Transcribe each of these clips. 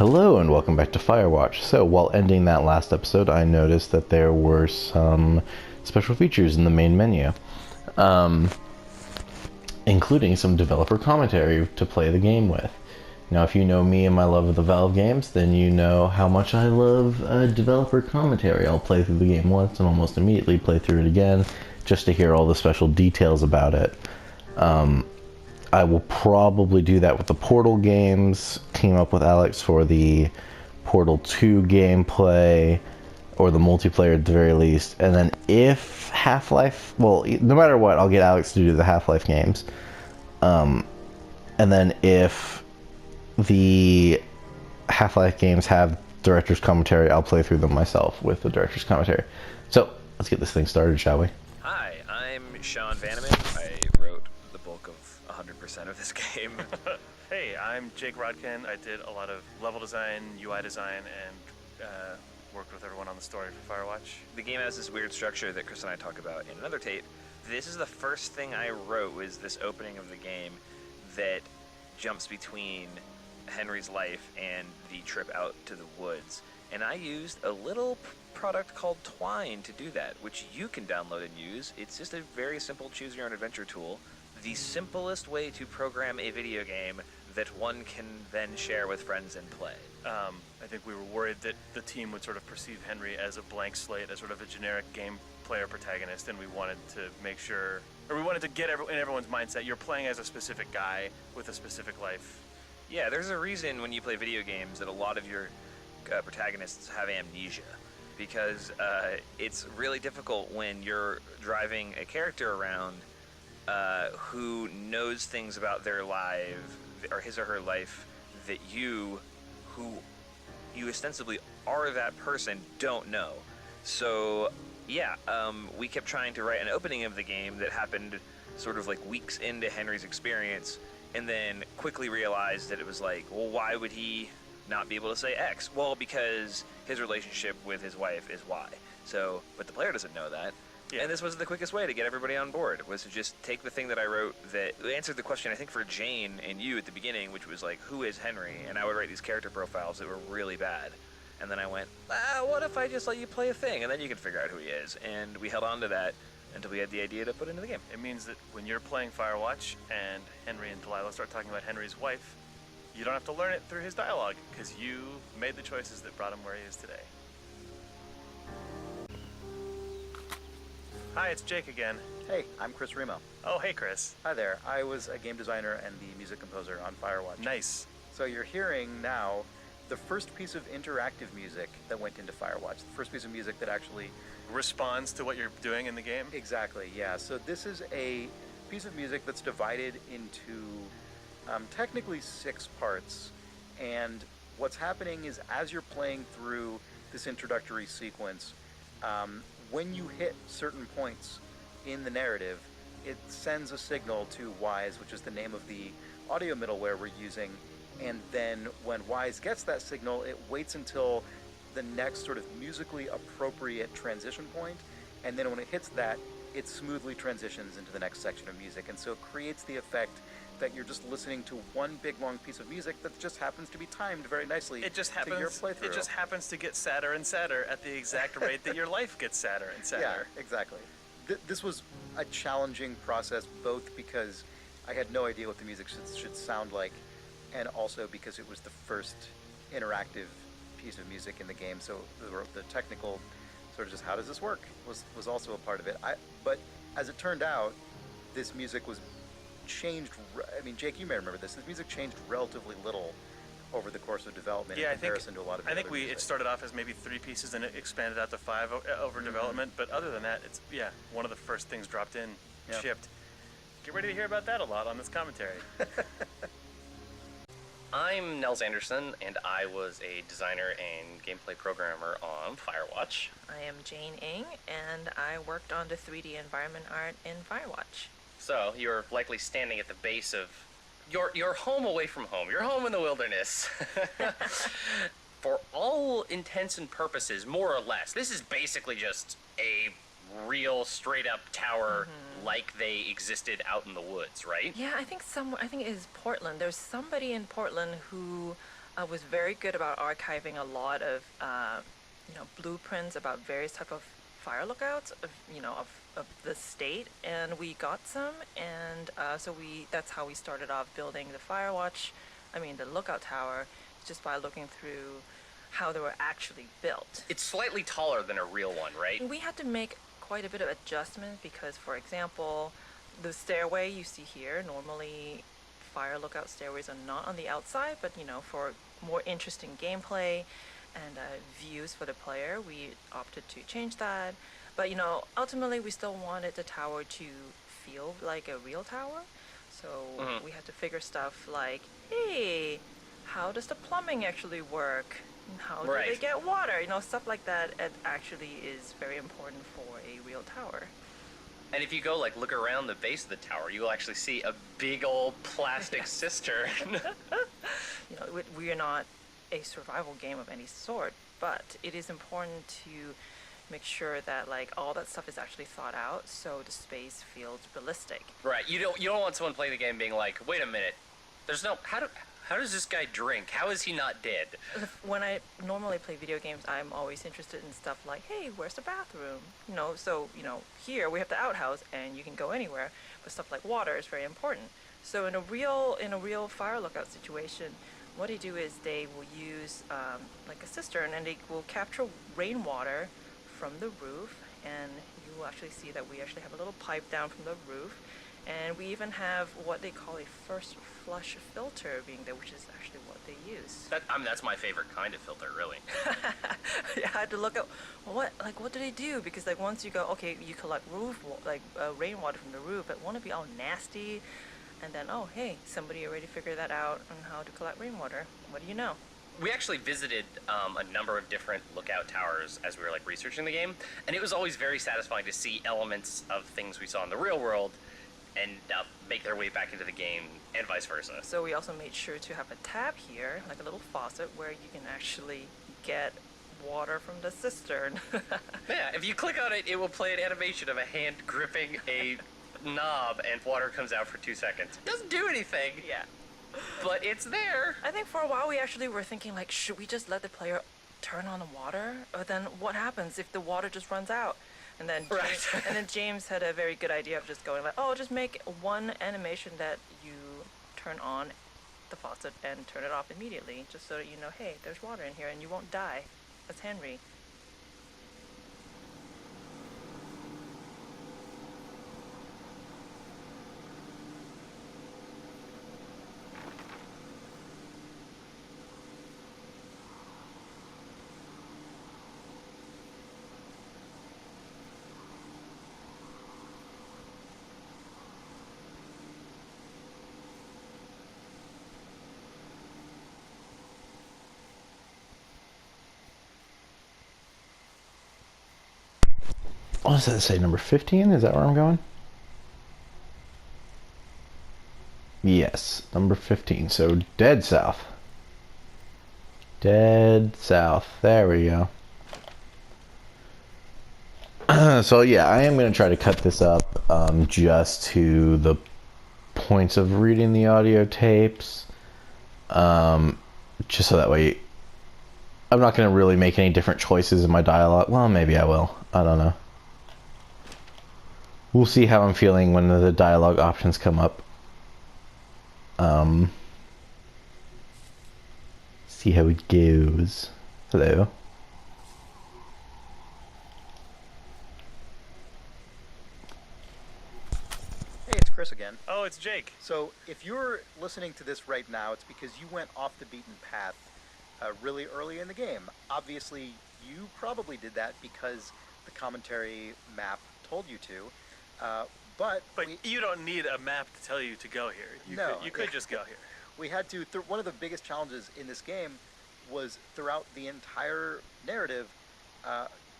Hello and welcome back to Firewatch. So, while ending that last episode, I noticed that there were some special features in the main menu, including some developer commentary to play the game with. Now, if you know me and my love of the Valve games, then you know how much I love developer commentary. I'll play through the game once and almost immediately play through it again just to hear all the special details about it. I will probably do that with the Portal games, team up with Alex for the Portal 2 gameplay, or the multiplayer at the very least. And then if Half-Life, well, no matter what, I'll get Alex to do the Half-Life games. And then if the Half-Life games have director's commentary, I'll play through them myself with the director's commentary. So, let's get this thing started, shall we? Hi, I'm Sean Vanneman. I wrote the bulk of 100% of this game. Hey, I'm Jake Rodkin. I did a lot of level design, UI design, and worked with everyone on the story for Firewatch. The game has this weird structure that Chris and I talk about in another tape. This is the first thing I wrote, was this opening of the game that jumps between Henry's life and the trip out to the woods. And I used a little product called Twine to do that, which you can download and use. It's just a very simple choose-your-own-adventure tool. The simplest way to program a video game that one can then share with friends and play. I think we were worried that the team would sort of perceive Henry as a blank slate, as sort of a generic game player protagonist, and we wanted to make sure, or we wanted to get in everyone's mindset, you're playing as a specific guy with a specific life. Yeah, there's a reason when you play video games that a lot of your protagonists have amnesia, because it's really difficult when you're driving a character around who knows things about their life, or his or her life, that you, who you ostensibly are that person, don't know. So, yeah, we kept trying to write an opening of the game that happened sort of like weeks into Henry's experience, and then quickly realized that it was like, well, why would he not be able to say X? Well, because his relationship with his wife is Y. So, but the player doesn't know that. Yeah. And this was the quickest way to get everybody on board, was to just take the thing that I wrote that answered the question, I think, for Jane and you at the beginning, which was like, who is Henry? And I would write these character profiles that were really bad. And then I went, what if I just let you play a thing, and then you can figure out who he is? And we held on to that until we had the idea to put into the game. It means that when you're playing Firewatch and Henry and Delilah start talking about Henry's wife, you don't have to learn it through his dialogue, because you made the choices that brought him where he is today. Hi, it's Jake again. Hey, I'm Chris Remo. Oh, hey, Chris. Hi there. I was a game designer and the music composer on Firewatch. Nice. So you're hearing now the first piece of interactive music that went into Firewatch. The first piece of music that actually Responds to what you're doing in the game? Exactly, yeah. So this is a piece of music that's divided into technically 6 parts. And what's happening is, as you're playing through this introductory sequence, when you hit certain points in the narrative, it sends a signal to Wise, which is the name of the audio middleware we're using, and then when Wise gets that signal, it waits until the next sort of musically appropriate transition point, and then when it hits that, it smoothly transitions into the next section of music, and so it creates the effect that you're just listening to one big long piece of music that just happens to be timed very nicely to your playthrough. It just happens to get sadder and sadder at the exact rate that your life gets sadder and sadder. Yeah, exactly. This was a challenging process, both because I had no idea what the music should sound like, and also because it was the first interactive piece of music in the game, so the technical sort of just how does this work was also a part of it. But as it turned out, this music was changed. I mean, Jake, you may remember this. This music changed relatively little over the course of development in comparison to a lot of. I think it started off as maybe 3 pieces, and it expanded out to 5 over development. But other than that, it's one of the first things dropped in, shipped. Get ready to hear about that a lot on this commentary. I'm Nels Anderson, and I was a designer and gameplay programmer on Firewatch. I am Jane Ng, and I worked on the 3D environment art in Firewatch. So you're likely standing at the base of your home away from home. Your home in the wilderness. For all intents and purposes, more or less, this is basically just a real straight-up tower like they existed out in the woods, right? Yeah, I think it is Portland. There's somebody in Portland who was very good about archiving a lot of, blueprints about various type of fire lookouts of the state, and we got some, and that's how we started off building the Firewatch. I mean, the lookout tower, just by looking through how they were actually built. It's slightly taller than a real one, right? We had to make quite a bit of adjustment because, for example, the stairway you see here, normally fire lookout stairways are not on the outside, but for more interesting gameplay and views for the player, we opted to change that. But ultimately we still wanted the tower to feel like a real tower. So we had to figure stuff like, hey, how does the plumbing actually work? How do they get water? Stuff like that. It actually is very important for a real tower. And if you go look around the base of the tower, you will actually see a big old plastic cistern. We are not a survival game of any sort, but it is important to make sure that all that stuff is actually thought out, so the space feels realistic. Right. You don't want someone playing the game being like, wait a minute, there's no how does this guy drink? How is he not dead? When I normally play video games, I'm always interested in stuff like, hey, where's the bathroom? So here we have the outhouse and you can go anywhere, but stuff like water is very important. So in a real fire lookout situation, what they do is they will use a cistern, and they will capture rainwater from the roof, and you will actually see that we actually have a little pipe down from the roof, and we even have what they call a first flush filter being there, which is actually what they use. That's my favorite kind of filter, really. Yeah, I had to look up what do they do, because once you go, okay, you collect rainwater from the roof, it won't be all nasty, and then hey, somebody already figured that out on how to collect rainwater. What do you know? We actually visited a number of different lookout towers as we were researching the game, and it was always very satisfying to see elements of things we saw in the real world and make their way back into the game, and vice versa. So we also made sure to have a tab here, like a little faucet, where you can actually get water from the cistern. Yeah, if you click on it, it will play an animation of a hand gripping a knob and water comes out for 2 seconds. It doesn't do anything. Yeah. But it's there. I think for a while we actually were thinking should we just let the player turn on the water? Or then what happens if the water just runs out? And then James had a very good idea of just going just make one animation that you turn on the faucet and turn it off immediately, just so that hey, there's water in here and you won't die. That's Henry. What does that say? Number 15? Is that where I'm going? Yes, number 15. So dead south. Dead south. There we go. So yeah, I am going to try to cut this up just to the points of reading the audio tapes. Just so that way I'm not going to really make any different choices in my dialogue. Well, maybe I will. I don't know. We'll see how I'm feeling when the dialogue options come up. See how it goes. Hello. Hey, it's Chris again. Oh, it's Jake. So if you're listening to this right now, it's because you went off the beaten path really early in the game. Obviously, you probably did that because the commentary map told you to. But you don't need a map to tell you to go here. You could just go here. We had to. One of the biggest challenges in this game was throughout the entire narrative,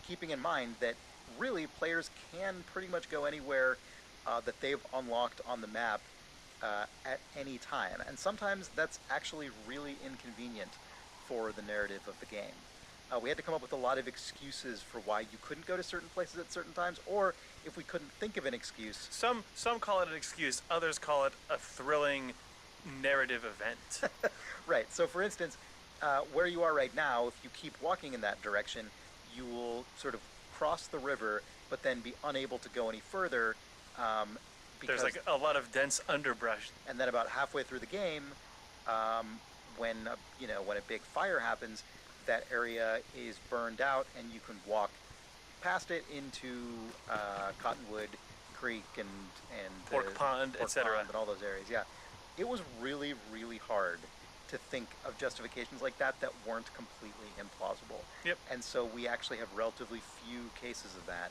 keeping in mind that really players can pretty much go anywhere that they've unlocked on the map at any time. And sometimes that's actually really inconvenient for the narrative of the game. We had to come up with a lot of excuses for why you couldn't go to certain places at certain times, or if we couldn't think of an excuse. Some call it an excuse, others call it a thrilling narrative event. Right. So, for instance, where you are right now, if you keep walking in that direction, you will sort of cross the river, but then be unable to go any further. Because, There's like a lot of dense underbrush. and then about halfway through the game, when when a big fire happens, that area is burned out, and you can walk past it into Cottonwood Creek and Pork Pond, Pork etc. Pond and all those areas. Yeah, it was really, really hard to think of justifications like that weren't completely implausible. Yep. And so we actually have relatively few cases of that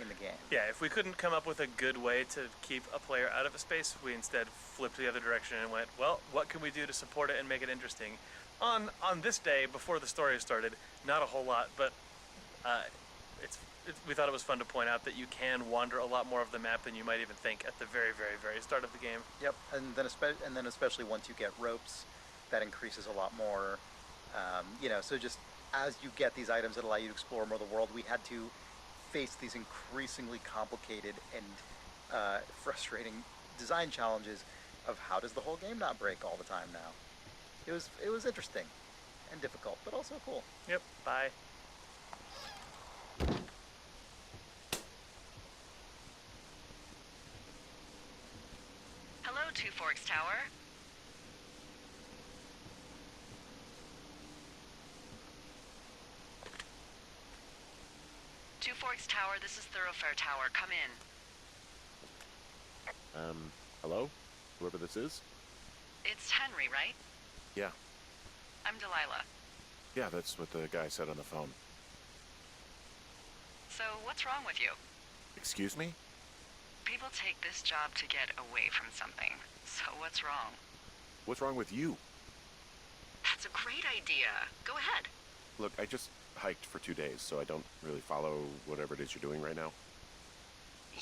in the game. Yeah, if we couldn't come up with a good way to keep a player out of a space, we instead flipped the other direction and went, well, what can we do to support it and make it interesting? On this day, before the story started, not a whole lot, but we thought it was fun to point out that you can wander a lot more of the map than you might even think at the very, very, very start of the game. Yep, and then especially once you get ropes, that increases a lot more. So just as you get these items that allow you to explore more of the world, we had to face these increasingly complicated and frustrating design challenges of how does the whole game not break all the time now. It was interesting and difficult, but also cool. Yep, bye. Hello, Two Forks Tower. Two Forks Tower, this is Thoroughfare Tower. Come in. Hello? Whoever this is? It's Henry, right? Yeah. I'm Delilah. Yeah, that's what the guy said on the phone. So, what's wrong with you? Excuse me? People take this job to get away from something. So, what's wrong? What's wrong with you? That's a great idea. Go ahead. Look, I just hiked for 2 days, so I don't really follow whatever it is you're doing right now.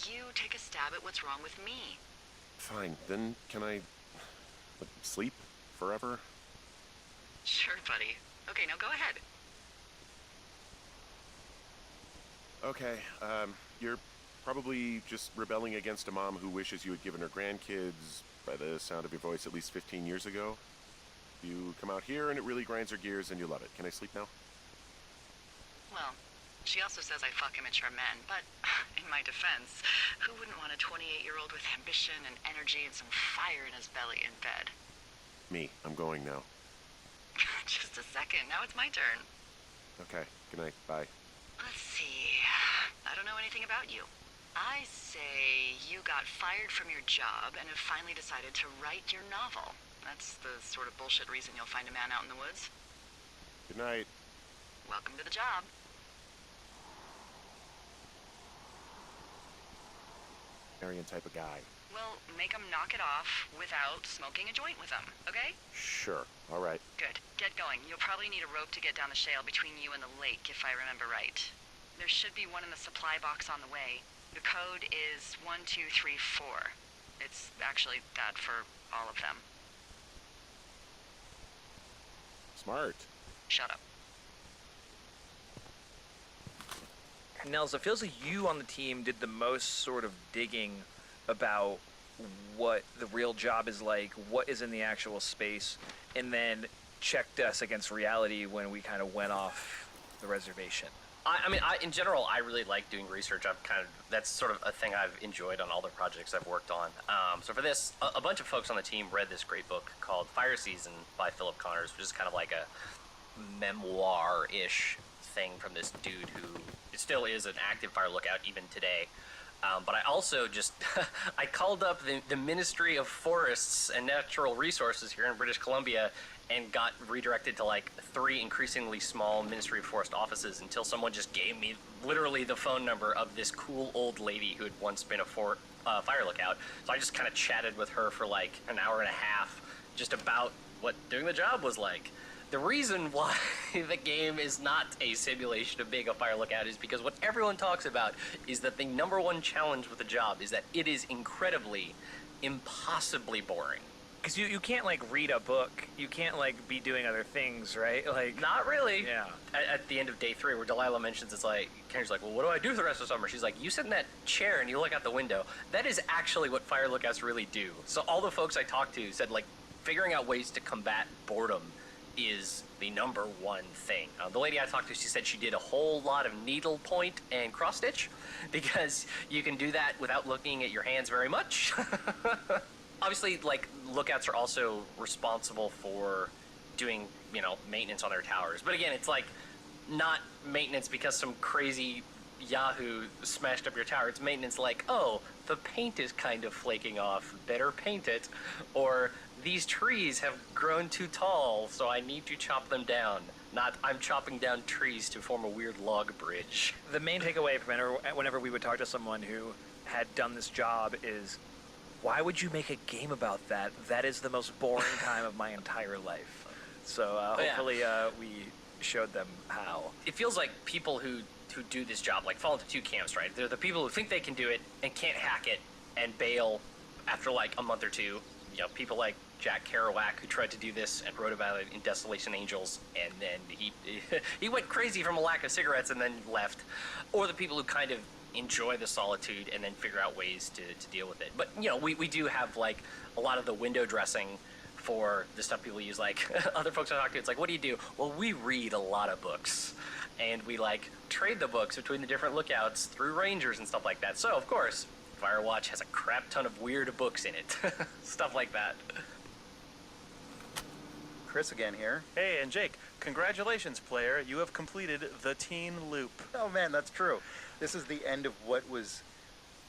You take a stab at what's wrong with me. Fine, then can I sleep forever? Sure, buddy. Okay, now go ahead. Okay, you're probably just rebelling against a mom who wishes you had given her grandkids, by the sound of your voice, at least 15 years ago. You come out here and it really grinds her gears and you love it. Can I sleep now? Well, she also says I fuck immature men, but in my defense, who wouldn't want a 28-year-old with ambition and energy and some fire in his belly in bed? Me. I'm going now. Just a second, now it's my turn. Okay, good night. Bye. Let's see. I don't know anything about you. I say you got fired from your job and have finally decided to write your novel. That's the sort of bullshit reason you'll find a man out in the woods. Good night. Welcome to the job. Aryan type of guy. Well, make him knock it off without smoking a joint with him, okay? Sure. All right. Good. Get going. You'll probably need a rope to get down the shale between you and the lake, if I remember right. There should be one in the supply box on the way. The code is 1234. It's actually that for all of them. Smart. Shut up. Nels, it feels like you on the team did the most sort of digging about what the real job is like, what is in the actual space, and then checked us against reality when we kind of went off the reservation. In general, I really like doing research. That's sort of a thing I've enjoyed on all the projects I've worked on. So for this, a bunch of folks on the team read this great book called Fire Season by Philip Connors, which is kind of like a memoir-ish thing from this dude who still is an active fire lookout even today. But I also just, I called up the Ministry of Forests and Natural Resources here in British Columbia and got redirected to like 3 increasingly small Ministry of Forest offices until someone just gave me literally the phone number of this cool old lady who had once been a fire lookout. So I just kind of chatted with her for like an hour and a half just about what doing the job was like. The reason why the game is not a simulation of being a fire lookout is because what everyone talks about is that the #1 challenge with the job is that it is incredibly, impossibly boring. Because you can't, like, read a book. You can't, like, be doing other things, right? Like, Not really. Yeah. At the end of day 3, where Delilah mentions it's like, Kenny's like, well, what do I do for the rest of the summer? She's like, you sit in that chair and you look out the window. That is actually what fire lookouts really do. So all the folks I talked to said, like, figuring out ways to combat boredom is the number one thing. The lady I talked to, she said she did a whole lot of needlepoint and cross stitch because you can do that without looking at your hands very much. Obviously, like, lookouts are also responsible for doing, maintenance on their towers. But again, it's like not maintenance because some crazy Yahoo smashed up your tower. It's maintenance like, oh, the paint is kind of flaking off, better paint it, or these trees have grown too tall, so I need to chop them down. Not, I'm chopping down trees to form a weird log bridge. The main takeaway from whenever we would talk to someone who had done this job is, why would you make a game about that? That is the most boring time of my entire life. So hopefully we showed them how. It feels like people who do this job like fall into two camps, right? They're the people who think they can do it and can't hack it and bail after like a month or two. People like Jack Kerouac, who tried to do this and wrote about it in Desolation Angels, and then he went crazy from a lack of cigarettes and then left. Or the people who kind of enjoy the solitude and then figure out ways to deal with it. But we do have like a lot of the window dressing for the stuff people use. Like other folks I talk to, it's like, what do you do? Well, we read a lot of books, and we like trade the books between the different lookouts through rangers and stuff like that. So of course, Firewatch has a crap ton of weird books in it. Stuff like that. Chris again here. Hey, and Jake, congratulations, player. You have completed the teen loop. Oh man, that's true. This is the end of what was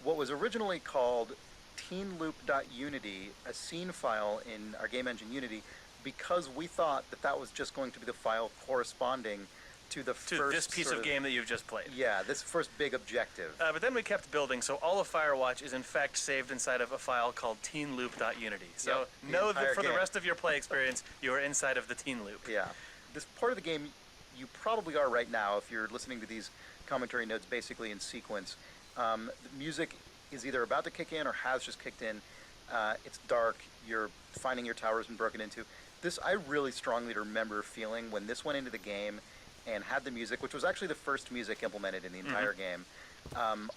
originally called teenloop.unity, a scene file in our game engine Unity, because we thought that was just going to be the file corresponding to this piece of game that you've just played. Yeah, this first big objective. But then we kept building, so all of Firewatch is in fact saved inside of a file called teenloop.unity. So know that for the rest of your play experience, you are inside of the teen loop. Yeah. This part of the game, you probably are right now if you're listening to these commentary notes basically in sequence. The music is either about to kick in or has just kicked in. It's dark. You're finding your tower's been broken into. This, I really strongly remember feeling when this went into the game and had the music, which was actually the first music implemented in the entire game.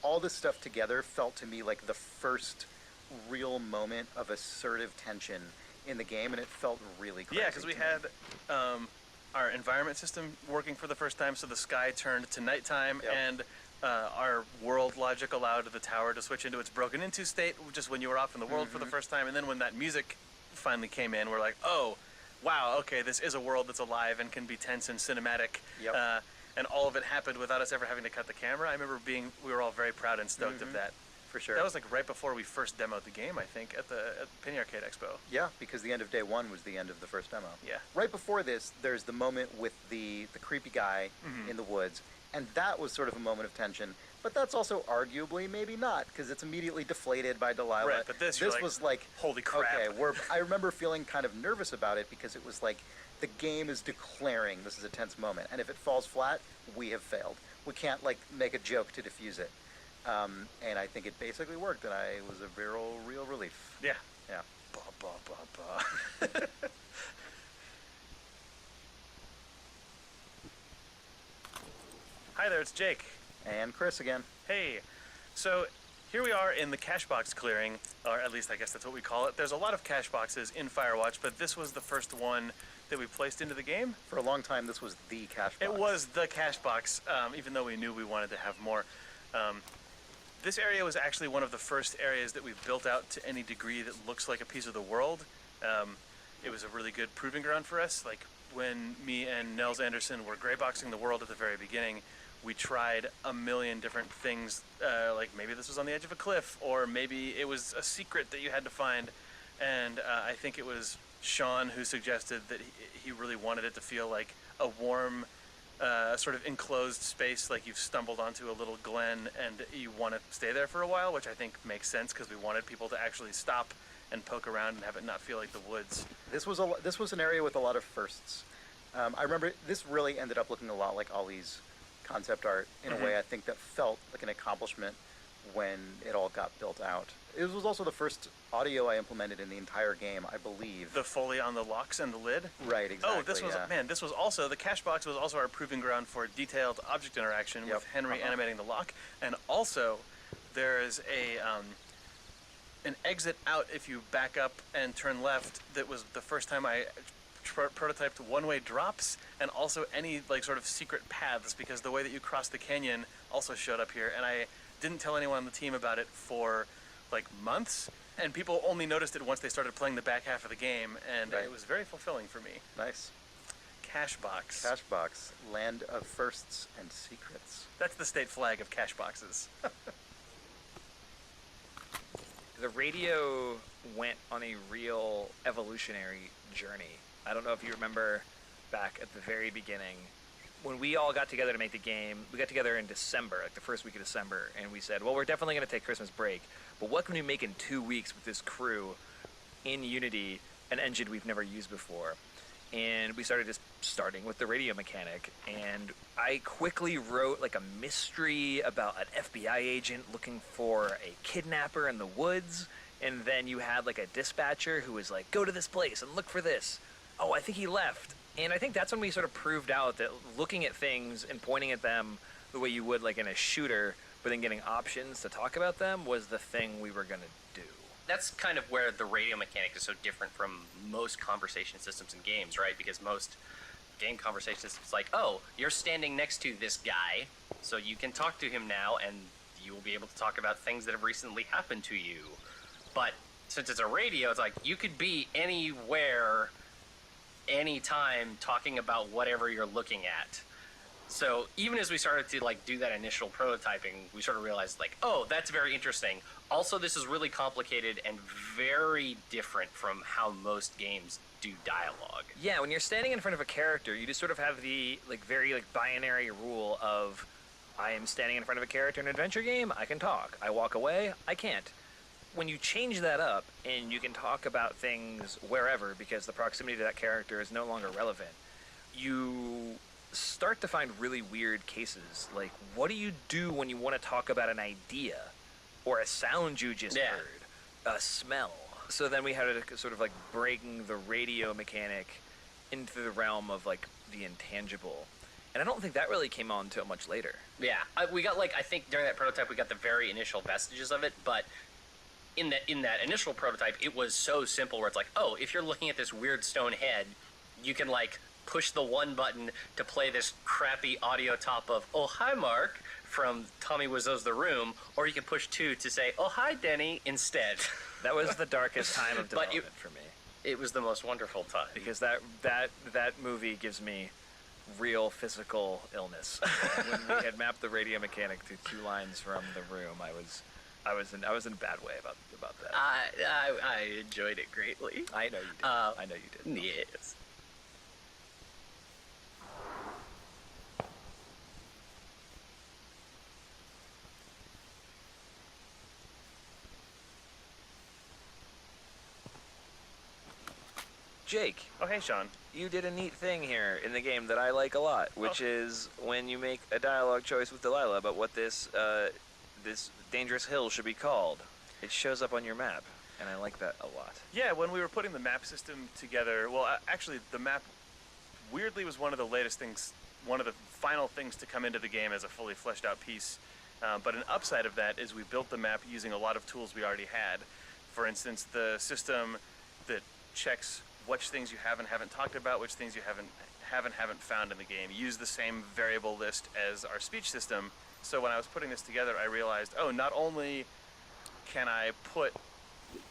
All this stuff together felt to me like the first real moment of assertive tension in the game, and it felt really crazy. Yeah, because we had our environment system working for the first time, so the sky turned to nighttime, and our world logic allowed the tower to switch into its broken into state just when you were off in the world for the first time. And then when that music finally came in, we're like, oh, wow, okay, this is a world that's alive and can be tense and cinematic. And all of it happened without us ever having to cut the camera. I remember we were all very proud and stoked of that. For sure. That was like right before we first demoed the game, I think, at the Penny Arcade Expo. Yeah, because the end of day one was the end of the first demo. Yeah. Right before this, there's the moment with the creepy guy in the woods, and that was sort of a moment of tension. But that's also arguably maybe not, because it's immediately deflated by Delilah. Right, but this was like, holy crap. Okay, I remember feeling kind of nervous about it because it was like the game is declaring this is a tense moment, and if it falls flat, we have failed. We can't like make a joke to diffuse it. And I think it basically worked, and it was a real relief. Yeah. Yeah. Ba, ba, ba, ba. Hi there, it's Jake. And Chris again. Hey, so here we are in the cache box clearing, or at least I guess that's what we call it. There's a lot of cache boxes in Firewatch, but this was the first one that we placed into the game. For a long time, this was the cache box. It was the cache box, even though we knew we wanted to have more. This area was actually one of the first areas that we've built out to any degree that looks like a piece of the world. It was a really good proving ground for us. Like when me and Nels Anderson were grayboxing the world at the very beginning, we tried a million different things, like maybe this was on the edge of a cliff, or maybe it was a secret that you had to find. And I think it was Sean who suggested that he really wanted it to feel like a warm, sort of enclosed space, like you've stumbled onto a little glen and you want to stay there for a while, which I think makes sense because we wanted people to actually stop and poke around and have it not feel like the woods. This was an area with a lot of firsts. I remember this really ended up looking a lot like Ollie's concept art in a way I think that felt like an accomplishment when it all got built out. It was also the first audio I implemented in the entire game, I believe. The Foley on the locks and the lid? Right, exactly. Oh, this was, man, this was also, the cache box was also our proving ground for detailed object interaction with Henry animating the lock. And also, there's an exit out if you back up and turn left that was the first time I prototyped one-way drops and also any like sort of secret paths, because the way that you cross the canyon also showed up here, and I didn't tell anyone on the team about it for like months, and people only noticed it once they started playing the back half of the game, and Right. it was very fulfilling for me. Nice. Cashbox. Cashbox, land of firsts and secrets. That's the state flag of cash boxes. The radio went on a real evolutionary journey. I don't know if you remember back at the very beginning when we all got together to make the game. We got together in December, like the first week of December, and we said, well, we're definitely going to take Christmas break, but what can we make in 2 weeks with this crew in Unity, an engine we've never used before? And we started just starting with the radio mechanic, and I quickly wrote like a mystery about an FBI agent looking for a kidnapper in the woods, and then you had like a dispatcher who was like, go to this place and look for this. Oh, I think he left. And I think that's when we sort of proved out that looking at things and pointing at them the way you would like in a shooter, but then getting options to talk about them was the thing we were going to do. That's kind of where the radio mechanic is so different from most conversation systems in games, right? Because most game conversation systems, like, oh, you're standing next to this guy, so you can talk to him now, and you will be able to talk about things that have recently happened to you. But since it's a radio, it's like you could be anywhere, anytime, talking about whatever you're looking at. So even as we started to like do that initial prototyping, we sort of realized like, oh, that's very interesting. Also, this is really complicated and very different from how most games do dialogue. Yeah, when you're standing in front of a character, you just sort of have the like very like binary rule of I am standing in front of a character in an adventure game, I can talk. I walk away, I can't. When you change that up and you can talk about things wherever because the proximity to that character is no longer relevant, you start to find really weird cases. Like, what do you do when you want to talk about an idea or a sound you just heard, a smell? So then we had to sort of like bring the radio mechanic into the realm of like the intangible. And I don't think that really came on until much later. Yeah, we got like, I think during that prototype we got the very initial vestiges of it, but in that initial prototype it was so simple where it's like, oh, if you're looking at this weird stone head, you can like push the one button to play this crappy audio top of "Oh hi Mark" from Tommy Wiseau's The Room, or you can push 2 to say "Oh hi Denny" instead. That was the darkest time of development for me. It was the most wonderful time. Because that movie gives me real physical illness. When we had mapped the radio mechanic to 2 lines from The Room, I was in a bad way about that. I enjoyed it greatly. I know you did. I know you did. Yes. Jake, Oh, hey, Sean. you did a neat thing here in the game that I like a lot, which is when you make a dialogue choice with Delilah about what this dangerous hill should be called. It shows up on your map, and I like that a lot. Yeah, when we were putting the map system together, well, actually, the map weirdly was one of the latest things, one of the final things to come into the game as a fully fleshed out piece. But an upside of that is we built the map using a lot of tools we already had. For instance, the system that checks which things you haven't talked about, which things you haven't found in the game. Use the same variable list as our speech system. So when I was putting this together, I realized, oh, not only can I put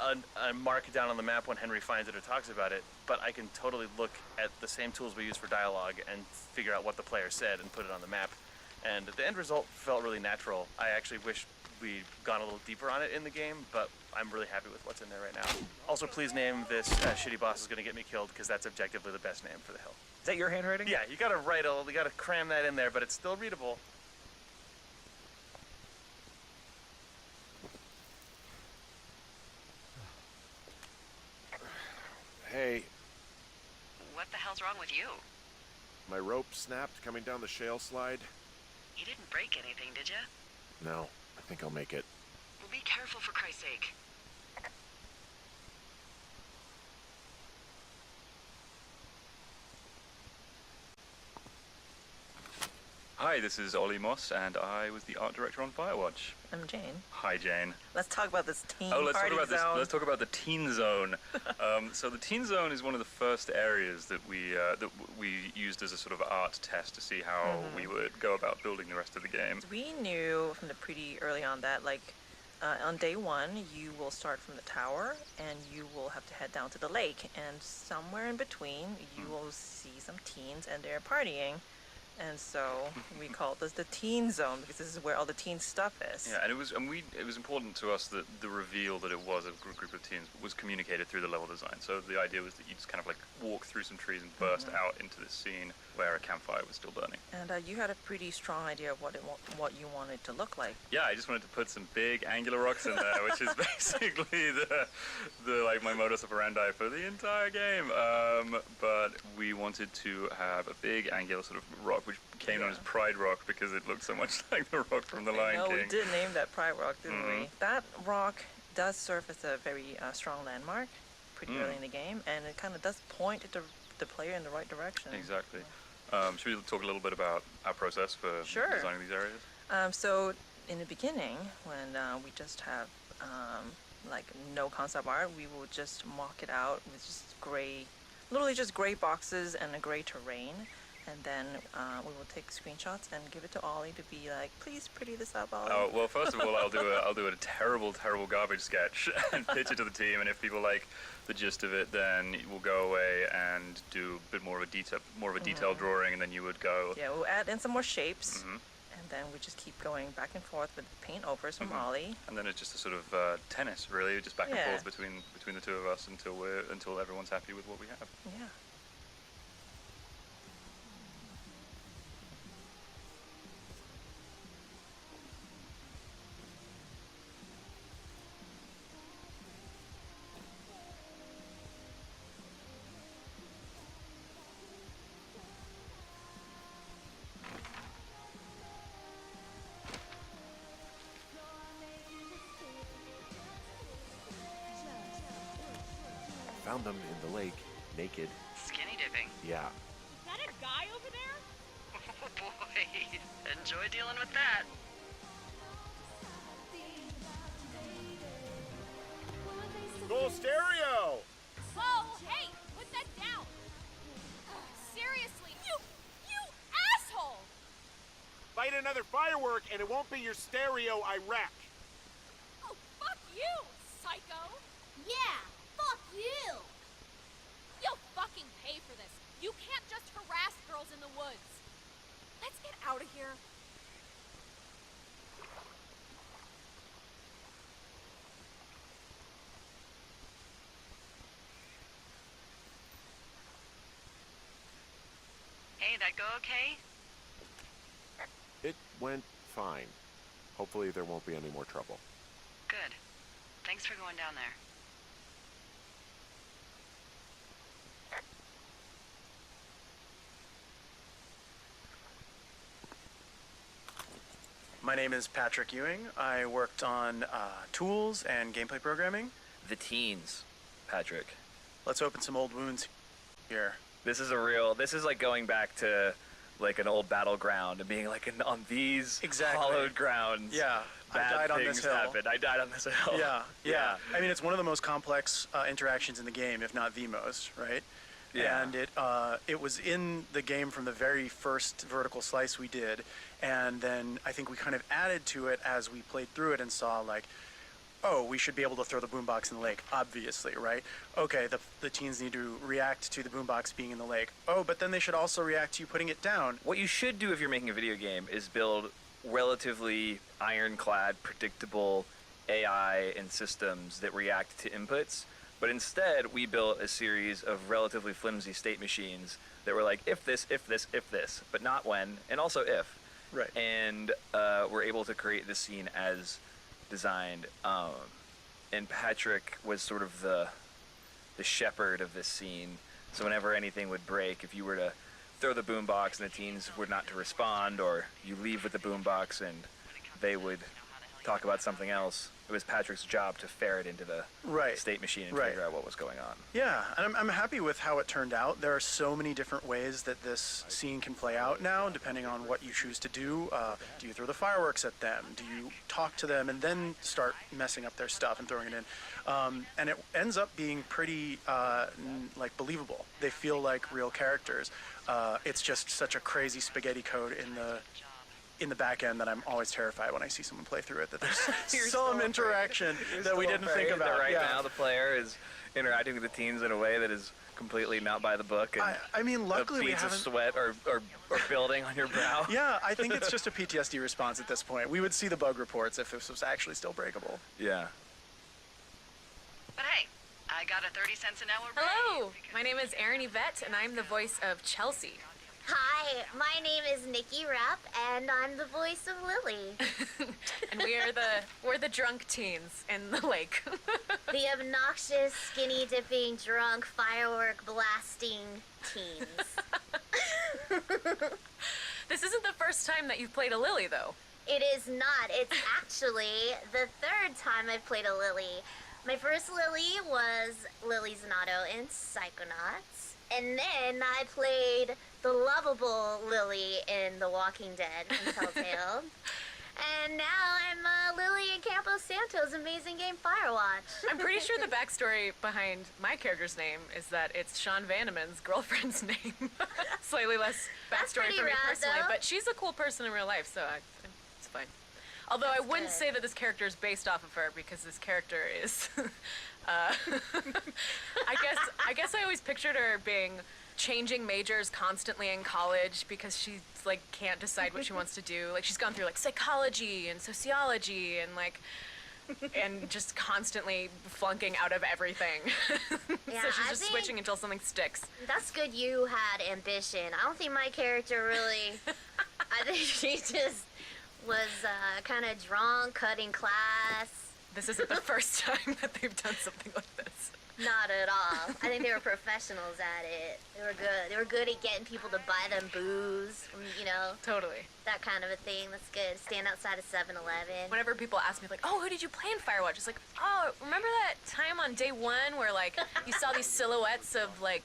a mark down on the map when Henry finds it or talks about it, but I can totally look at the same tools we use for dialogue and figure out what the player said and put it on the map. And the end result felt really natural. I actually wish we'd gone a little deeper on it in the game, but I'm really happy with what's in there right now. Also, please name this shitty boss is going to get me killed, because that's objectively the best name for the hill. Is that your handwriting? Yeah, you gotta you gotta cram that in there, but it's still readable. Hey, What the hell's wrong with you? my rope snapped coming down the shale slide. You didn't break anything, did you? No, I think I'll make it. Well, be careful for Christ's sake. Hi, this is Ollie Moss, and I was the art director on Firewatch. I'm Jane. Hi, Jane. Let's talk about this teen Let's party talk about zone. Let's talk about the Teen Zone. So the Teen Zone is one of the first areas that we used as a sort of art test to see how we would go about building the rest of the game. We knew from the pretty early on that, like, on day one, you will start from the tower, and you will have to head down to the lake, and somewhere in between, you will see some teens, and they're partying. And so we call this the teen zone because this is where all the teen stuff is. Yeah, and it was important to us that the reveal that it was a group of teens was communicated through the level design. So the idea was that you just kind of like walk through some trees and burst out into this scene where a campfire was still burning. And you had a pretty strong idea of what you wanted to look like. Yeah, I just wanted to put some big angular rocks in there, which is basically the like my modus operandi for the entire game. But we wanted to have a big angular sort of rock, which became known as Pride Rock because it looked so much like the rock from The Lion King. No, we did name that Pride Rock, didn't we? That rock does serve as a very strong landmark pretty early in the game, and it kind of does point the player in the right direction. Exactly. Should we talk a little bit about our process for designing these areas? So in the beginning, when we just have like no concept art, we will just mock it out with just gray, literally just gray boxes and a gray terrain. And then we will take screenshots and give it to Ollie to be like, please pretty this up, Ollie. Oh, well, first of all, I'll do a terrible garbage sketch and pitch it to the team. And if people like the gist of it, then we'll go away and do a bit more of a detailed drawing, and then you would go. Yeah, we'll add in some more shapes, and then we just keep going back and forth with paint overs from Ollie. And then it's just a sort of tennis, really, just back and forth between the two of us until everyone's happy with what we have. Yeah. Found them in the lake, naked. Skinny dipping. Yeah. Is that a guy over there? Oh boy, enjoy dealing with that. Goal stereo! Whoa, hey, put that down. Seriously, you asshole! Light another firework and it won't be your stereo I wreck. Oh, fuck you, psycho. Yeah, fuck you. You'll fucking pay for this. You can't just harass girls in the woods. Let's get out of here. Hey, that go okay? It went fine. Hopefully there won't be any more trouble. Good. Thanks for going down there. My name is Patrick Ewing. I worked on tools and gameplay programming. The teens, Patrick. Let's open some old wounds here. This is like going back to like an old battleground and being like on these hollowed grounds. Yeah, bad I died on things this hill. happened. I died on this hill. Yeah. I mean, it's one of the most complex interactions in the game, if not the most, right? Yeah. And it was in the game from the very first vertical slice we did, and then I think we kind of added to it as we played through it and saw like, oh, we should be able to throw the boombox in the lake, obviously, right? Okay, the teens need to react to the boombox being in the lake. Oh, but then they should also react to you putting it down. What you should do if you're making a video game is build relatively ironclad, predictable AI and systems that react to inputs. But instead, we built a series of relatively flimsy state machines that were like, if this, but not when, and also if. Right. And we're able to create this scene as designed. And Patrick was sort of the shepherd of this scene. So whenever anything would break, if you were to throw the boombox and the teens were not to respond, or you leave with the boombox and they would talk about something else, it was Patrick's job to ferret into the Right. state machine and Right. figure out what was going on. Yeah, and I'm happy with how it turned out. There are so many different ways that this scene can play out now, depending on what you choose to do. Do you throw the fireworks at them? Do you talk to them and then start messing up their stuff and throwing it in? And it ends up being pretty like believable. They feel like real characters. It's just such a crazy spaghetti code in the back end that I'm always terrified when I see someone play through it, that there's some interaction that we didn't think about. That right Yeah. now the player is interacting with the teams in a way that is completely not by the book, and I mean, luckily the we beads of haven't. sweat are building on your brow. Yeah, I think it's just a PTSD response at this point. We would see the bug reports if this was actually still breakable. Yeah. But hey, I got a 30 cents an hour Hello, raise. my name is Erin Yvette, and I'm the voice of Chelsea. Hi, my name is Nikki Rapp, and I'm the voice of Lily. And we're the drunk teens in the lake. The obnoxious, skinny dipping, drunk, firework blasting teens. This isn't the first time that you've played a Lily, though. It is not. It's actually the third time I've played a Lily. My first Lily was Lily Zanato in Psychonauts. And then I played the lovable Lily in The Walking Dead from Telltale. And now I'm Lily in Campo Santo's amazing game Firewatch. I'm pretty sure the backstory behind my character's name is that it's Sean Vanneman's girlfriend's name. Slightly less That's backstory pretty for me rad, personally, though. but she's a cool person in real life, so it's fine. Although I wouldn't say that this character is based off of her, because this character is. I guess I always pictured her being changing majors constantly in college because she's like can't decide what she wants to do. Like she's gone through like psychology and sociology and like and just constantly flunking out of everything. Yeah, So she's I just think- switching until something sticks. That's good you had ambition. I don't think my character really... I think she just was kind of drunk, cutting class. This isn't the first time that they've done something like this. Not at all. I think they were professionals at it. They were good. They were good at getting people to buy them booze, you know, Totally. that kind of a thing. That's good. Stand outside of 7-Eleven. Whenever people ask me like, "Oh, who did you play in Firewatch?" It's like, "Oh, remember that time on day one where like you saw these silhouettes of like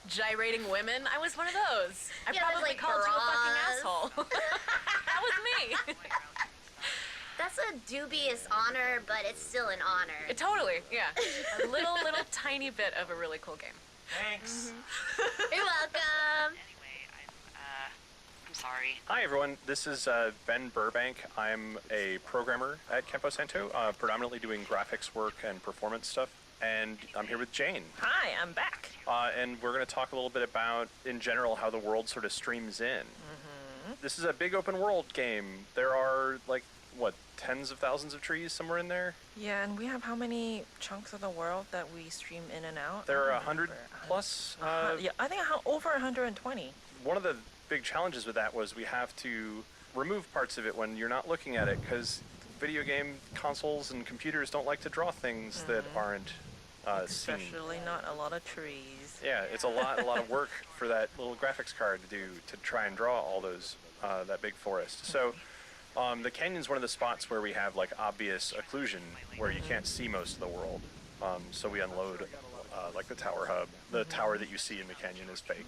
gyrating women? I was one of those. I Yeah, there's, probably like, called you a fucking bras. asshole." That was me. That's a dubious honor, but it's still an honor. Totally, yeah. A little tiny bit of a really cool game. Thanks. You're welcome. Anyway, I'm sorry. Hi everyone, this is Ben Burbank. I'm a programmer at Campo Santo, predominantly doing graphics work and performance stuff. And I'm here with Jane. Hi, I'm back. And we're going to talk a little bit about, in general, how the world sort of streams in. This is a big open world game. There are, like, what, tens of thousands of trees somewhere in there? Yeah, and we have how many chunks of the world that we stream in and out? There are I don't 100 remember. plus. Yeah, I think over 120. One of the big challenges with that was we have to remove parts of it when you're not looking at it, because video game consoles and computers don't like to draw things that aren't seen. Especially not a lot of trees. Yeah, it's a lot of work for that little graphics card to do to try and draw all those that big forest. So the canyon's one of the spots where we have like obvious occlusion where you can't see most of the world. So we unload like the tower hub. The tower that you see in the canyon is fake.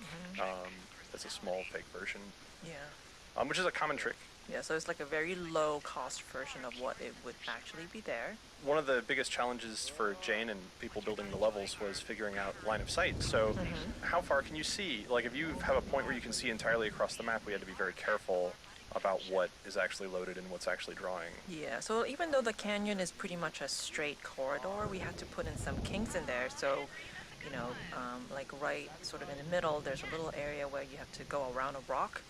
It's a small fake version, Yeah. which is a common trick. Yeah, so it's like a very low cost version of what it would actually be there. One of the biggest challenges for Jane and people building the levels was figuring out line of sight. So how far can you see? Like if you have a point where you can see entirely across the map, we had to be very careful about what is actually loaded and what's actually drawing. Yeah, so even though the canyon is pretty much a straight corridor, we had to put in some kinks in there. So, you know, like right sort of in the middle, there's a little area where you have to go around a rock.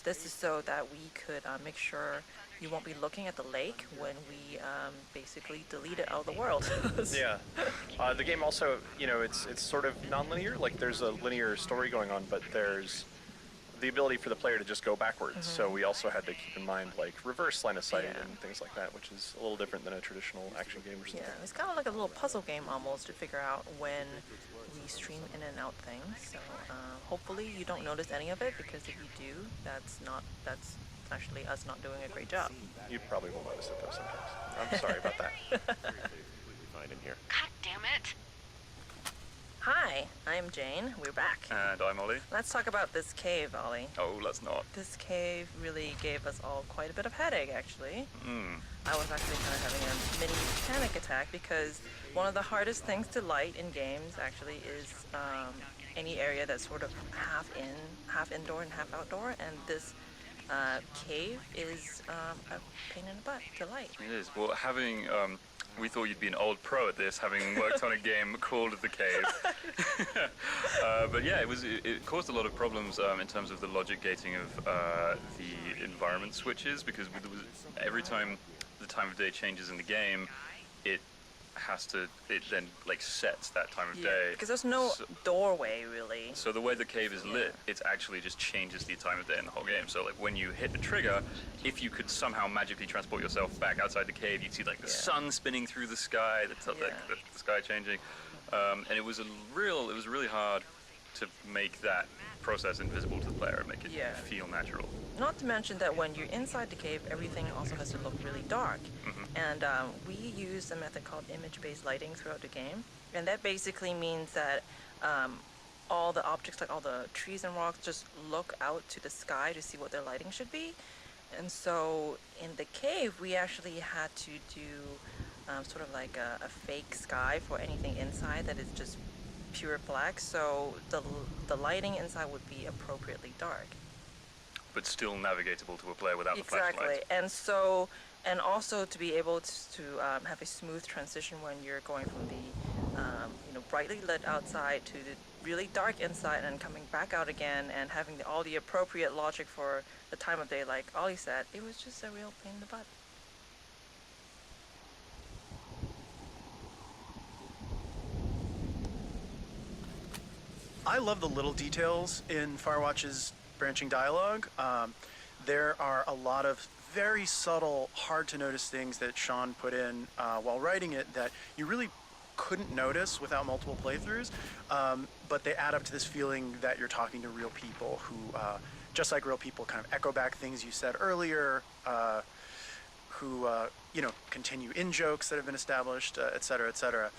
This is so that we could make sure you won't be looking at the lake when we basically delete it out of the world. Yeah. The game also, you know, it's sort of non-linear. Like there's a linear story going on, but there's the ability for the player to just go backwards. So we also had to keep in mind like reverse line of sight and things like that, which is a little different than a traditional action game or something. Yeah, it's kind of like a little puzzle game almost to figure out when we stream in and out things. So hopefully you don't notice any of it, because if you do, that's actually us not doing a great job. You probably will notice it though sometimes. I'm sorry about that. Completely fine in here. God damn it. Hi, I'm Jane. We're back. And I'm Ollie. Let's talk about this cave, Ollie. Oh, let's not. This cave really gave us all quite a bit of headache, actually. Hmm. I was actually kind of having a mini panic attack because one of the hardest things to light in games actually is any area that's sort of half indoor and half outdoor, and this cave is a pain in the butt to light. It is. Well, having we thought you'd be an old pro at this, having worked on a game called The Cave. But yeah, it caused a lot of problems in terms of the logic gating of the environment switches, because every time the time of day changes in the game, it then like sets that time of day. Because there's no doorway really. So the way the cave is lit, it actually just changes the time of day in the whole game. So like when you hit the trigger, if you could somehow magically transport yourself back outside the cave, you'd see like the sun spinning through the sky, the sky changing, and it was really hard to make that process invisible to the player and make it feel natural. Not to mention that when you're inside the cave, everything also has to look really dark. And we use a method called image-based lighting throughout the game. And that basically means that all the objects, like all the trees and rocks, just look out to the sky to see what their lighting should be. And so in the cave, we actually had to do sort of like a fake sky for anything inside that is just pure black. So the lighting inside would be appropriately dark. But still navigatable to a player without the Exactly. flashlight. And also to be able to have a smooth transition when you're going from the brightly lit outside to the really dark inside and coming back out again and having all the appropriate logic for the time of day, like Ollie said, it was just a real pain in the butt. I love the little details in Firewatch's branching dialogue. There are a lot of very subtle, hard to notice things that Sean put in while writing it that you really couldn't notice without multiple playthroughs, but they add up to this feeling that you're talking to real people who, just like real people, kind of echo back things you said earlier, who continue in jokes that have been established, et cetera, et cetera.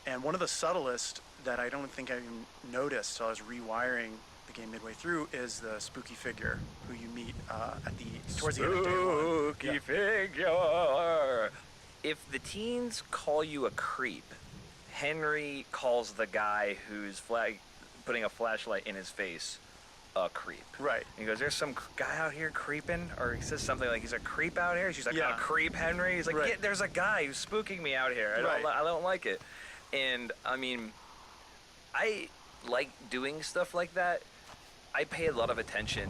And one of the subtlest that I don't think I even noticed till I was rewiring the game midway through is the spooky figure who you meet towards the end of day one. Spooky figure. If the teens call you a creep, Henry calls the guy who's putting a flashlight in his face a creep. Right. He goes, "There's some guy out here creeping," or he says something like, "He's a creep out here." She's like, "A creep, Henry." He's like, Right. "Yeah, there's a guy who's spooking me out here. I don't like it." And I mean, I like doing stuff like that. I pay a lot of attention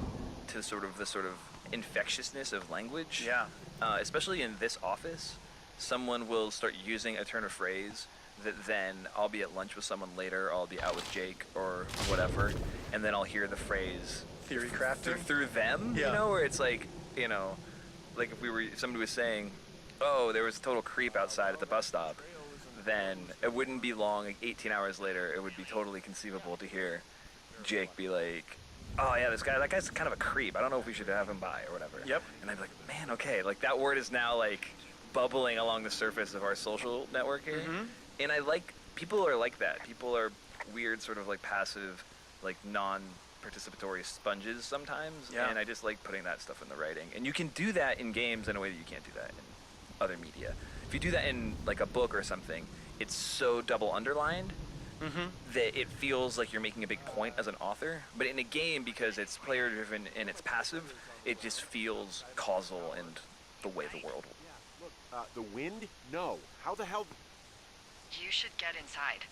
to the sort of infectiousness of language. Yeah. Especially in this office, someone will start using a turn of phrase that then I'll be at lunch with someone later, I'll be out with Jake or whatever, and then I'll hear the phrase theory crafting through them. Yeah. You know, where it's like, like if somebody was saying, "Oh, there was a total creep outside at the bus stop," then it wouldn't be long, like 18 hours later, it would be totally conceivable to hear Jake be like, "Oh yeah, that guy's kind of a creep. I don't know if we should have him by or whatever." Yep. And I'd be like, "Man, okay, like that word is now like bubbling along the surface of our social network here." And people are like that. People are weird, sort of like passive, like non-participatory sponges sometimes. Yeah. And I just like putting that stuff in the writing. And you can do that in games in a way that you can't do that in other media. If you do that in like a book or something, it's so double underlined that it feels like you're making a big point as an author. But in a game, because it's player driven and it's passive, it just feels causal and the way the world will. Look, the wind? No. How the hell? You should get inside.